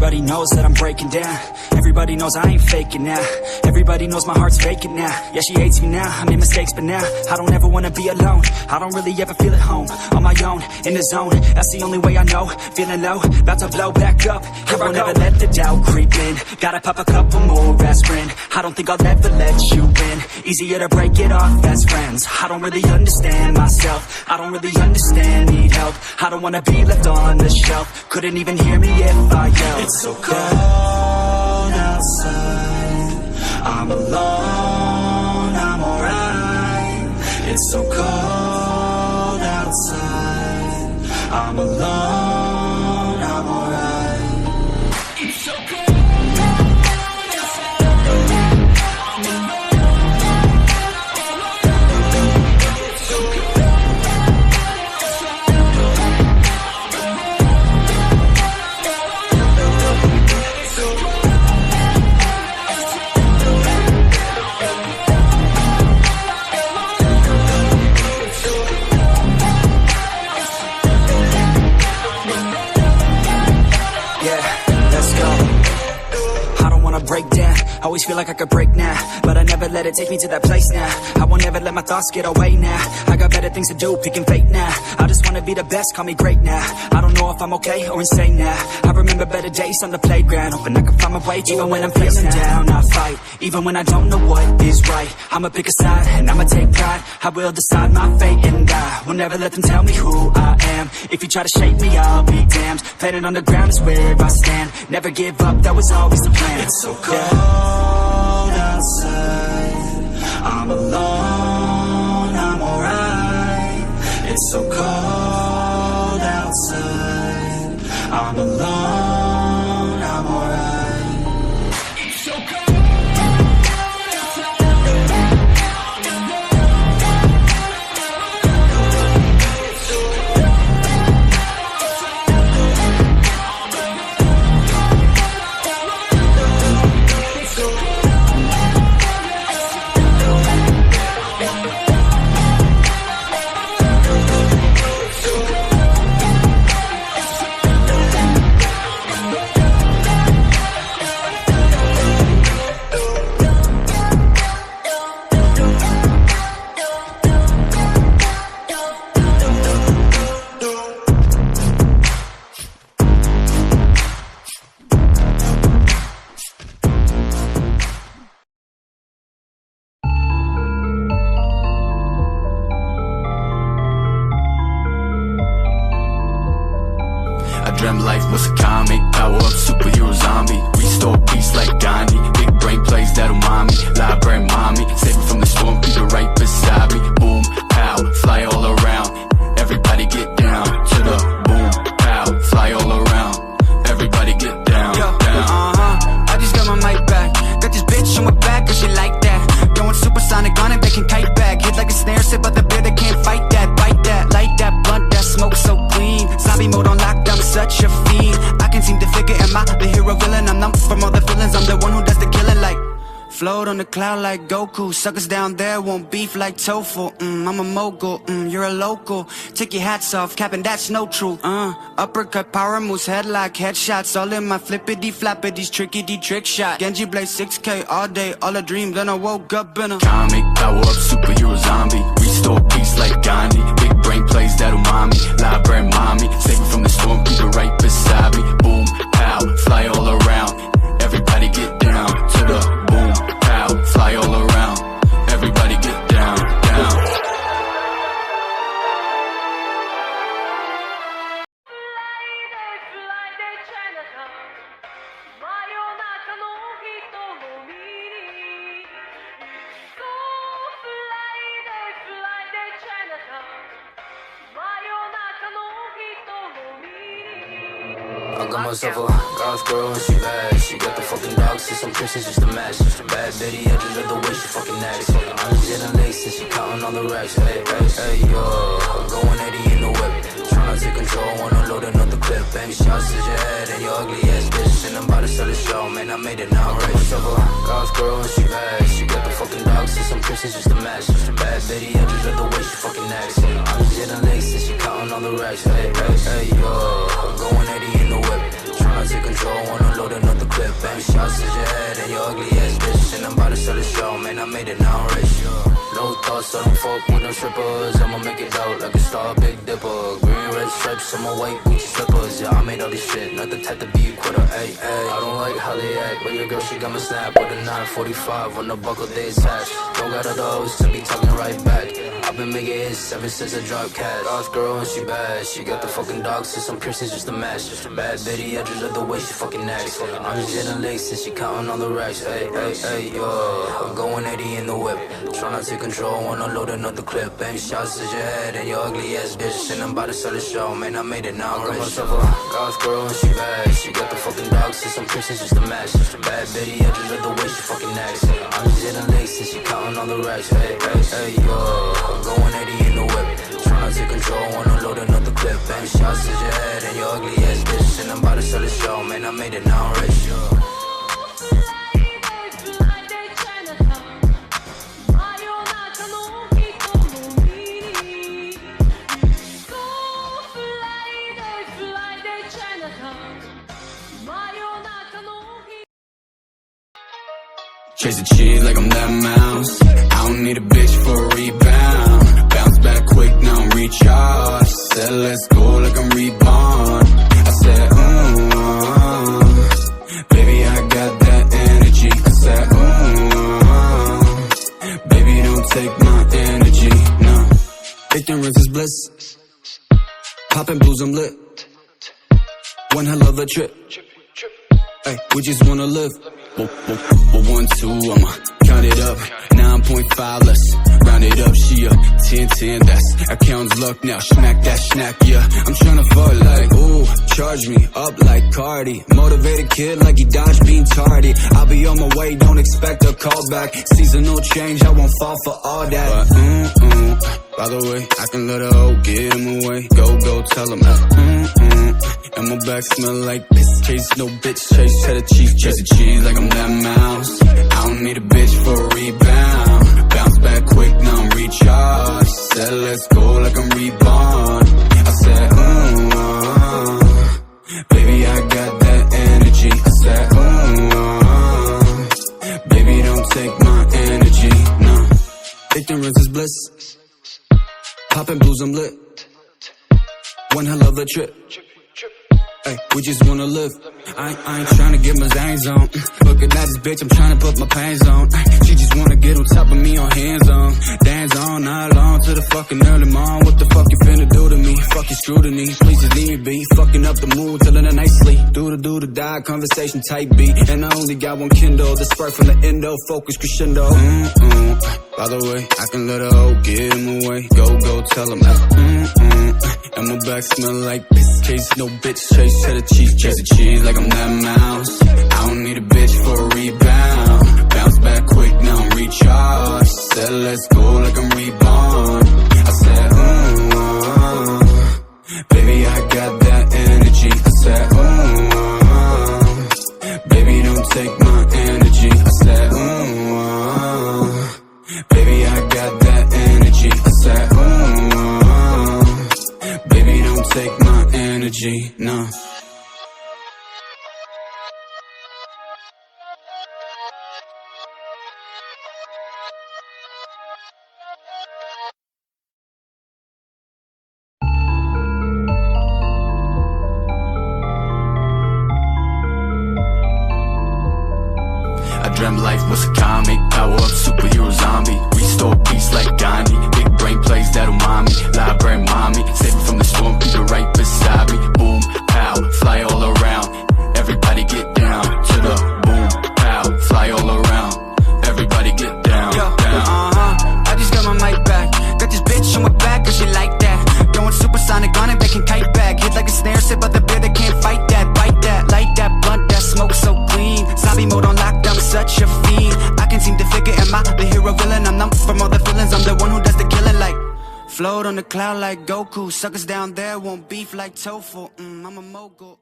Everybody knows that I'm breaking down. Everybody knows I ain't faking now. Everybody knows my heart's vacant now. Yeah, she hates me now, I made mistakes but now I don't ever wanna be alone. I don't really ever feel at home. On my own, in the zone, that's the only way I know. Feeling low, about to blow back up. Here I never let the doubt creep in. Gotta pop a couple more aspirin. I don't think I'll ever let you in. Easier to break it off as friends. I don't really understand myself. I don't really understand, need help. I don't wanna be left on the shelf. Couldn't even hear me if I yelled. It's so cold outside, I'm alone, I'm alright. It's so cold outside, I'm alone, I'm alright. It's so cold. Break down, always feel like I could break now, but I never let it take me to that place now. I won't ever let my thoughts get away now. I got better things to do, picking fate now. I just wanna be the best, call me great now. I don't know if I'm okay or insane now. I remember better days on the playground, hoping I can find my way. Even when I'm feeling down, I fight. Even when I don't know what is right, I'ma pick a side and I'ma take pride. I will decide my fate and I will never let them tell me who I am. If you try to shape me, I'll be damned. Planet on the ground is where I stand. Never give up, that was always the plan. It's so cold outside, I'm alone, I'm alright. It's so cold outside, I'm alone, I'm alright. It's so cold. Dreamt life was a comic, power up, superhero zombie. Restore peace like Gandhi, big brain plays that'll mind me. Library mommy, save me from the storm, keep it right beside me. Boom, pow, fly all around. Everybody get down to the boom, pow, fly all around. Everybody get down, down. I just got my mic back. Got this bitch on my back, cause she like that. Going supersonic on it, making kite back. Hit like a snare, sip out the beer, they can't fight that. Bite that, light that, blunt that, smoke so clean. Zombie mode on lockdown, such a fiend. I can seem to figure, am I the hero villain? I'm numb from all the feelings, I'm the one who does the killing like float on the cloud like Goku. Suckers down there won't beef like tofu. I'm a mogul, you're a local. Take your hats off, capping that's no truth. Uppercut, power moves, headlock, headshots. All in my flippity flappity's trickety trick shot. Genji Blade 6K all day, all a dream. Then I woke up in a comic, power up, superhero zombie. Restore peace like Gandhi, big brain plays that'll mind me. Library mommy, save me from the storm, keep it right beside me. Boom, pow, fly all around. Everybody get down to the boom, pow, fly all around. Everybody get down, down. I got myself a goth girl and she bad. She got the fucking dogs, see some princess just a match. Bad bitty, I just love the way she fucking acts. I'm just getting lace and she counting all the racks. Hey, hey, hey, yo, I'm going 80 in the whip. Tryna take control, wanna load another clip. Baby, shots to your head and your ugly ass bitch. And I'm about to sell the show, man, I made it now. I got myself a goth girl and she bad. She got the fucking dogs, see some princess just a match. Bad bitty, I just love the way she fucking acts. I'm just getting lace and she counting all the racks. Hey, hey, hey, yo, I'm going 80 in the whip. Tryna take control, wanna load another clip. Bang shots at your head and your ugly ass bitch. And I'm about to sell a show, man, I made it, now I'm rich. No thoughts, I don't fuck with no strippers. I'ma make it out like a star, Big Dipper. Green, red stripes on my white Gucci slippers. Yeah, I made all this shit, not the type to be a quitter. Ay, ay. I don't like how they act, but your girl, she got me snap with a 945 on the buckle they attached. Don't got those to be talking right back. I've been making hits ever since I dropped cash. Boss girl and she bad, she got the fucking dogs and some piercings just a match. Bad bitty, I just love the way she fucking acts. I'm just hitting licks and she counting on the racks. Hey, hey, hey, yo, I'm going 80 in the whip. Tryna take control, wanna load another clip. Bang shots at your head and your ugly ass bitch. And I'm about to sell a show, man, I made it, now I'm rich. Myself a golf girl and she bad, she got the fucking dogs and some piercings just a match. Bad bitty, I just love the way she fucking acts. I'm just hitting licks and she counting on the racks. Hey, hey, hey, yo, I'm going 80 in the whip. Tryna take control, wanna load another clip. Bang shots at your head and your ugly ass bitch. And I'm about to sell a show, man, I made it, now I'm rich. Chase the cheese like I'm that mouse. I don't need a bitch for a rebound. Bounce back quick, now I'm recharged. Said let's go like I'm reborn. I said, baby, I got that energy. I said, baby, don't take my energy, no. Ignorance is bliss. Poppin' blues, I'm lit. One hell of a trip. Hey, we just wanna live. 1, 2, I'ma count it up. 9.5, let's round it up. She a 10, that's account's luck now. Smack that snack, yeah. I'm tryna fuck like, ooh, charge me up like Cardi. Motivated kid like he dodged being tardy. I'll be on my way, don't expect a call back. Seasonal change, I won't fall for all that. But, by the way, I can let a hoe get him away. Go, tell him and my back smell like piss. Chase no bitch, chase cheddar cheese. Chase the cheese like I'm that mouse. I don't need a bitch for a rebound. Bounce back quick, now I'm recharged. Said let's go like I'm reborn. I said, baby, I got that energy. I said, baby, don't take my energy, no. Ignorance is bliss. Poppin' blues, I'm lit. One hell of a trip. Hey, we just wanna live. I ain't tryna get my zangs on. Looking at this bitch, I'm tryna put my pants on. She just wanna get on top of me on hands on. Dance on, not long to the fucking early morn. What the fuck you finna do to me? Fuck your scrutiny. Please just leave me be. Fucking up the mood, telling her nicely. Do the die, conversation type B. And I only got one Kindle. The spark from the endo, focus crescendo. By the way, I can let a hoe get him away. Go, tell him and my back smell like piss. Chase no bitch, chase cheddar cheese. Chase the cheese like I'm that mouse. I don't need a bitch for a rebound. Bounce back quick, now I'm recharged. Said let's go like I'm reborn. I said, baby, I got that energy. I said, baby, don't take my energy. I said, baby, I got that energy. I said, baby, don't take my energy, no. I dreamt life was a comic, power up, superhero zombie. Restore peace like Gandhi. Big brain plays that umami. Library mommy, save me from the storm, keep it right beside me. Boom, pow, fly all around. Everybody get down to the boom, pow, fly all around. Everybody get down, down. I just got my mic back. Got this bitch on my back, cause she like that. Going supersonic on it, they can kite back. Hit like a snare, sip out the beer, they can't fight that. Bite that, light that, blunt that, smoke so clean. Zombie mode on lockdown, such a fiend. I can seem to figure, am I the hero villain? I'm numb from all the feelings, I'm the one who does the killing like float on the cloud like Goku. Suckers down there won't beef like tofu. I'm a mogul.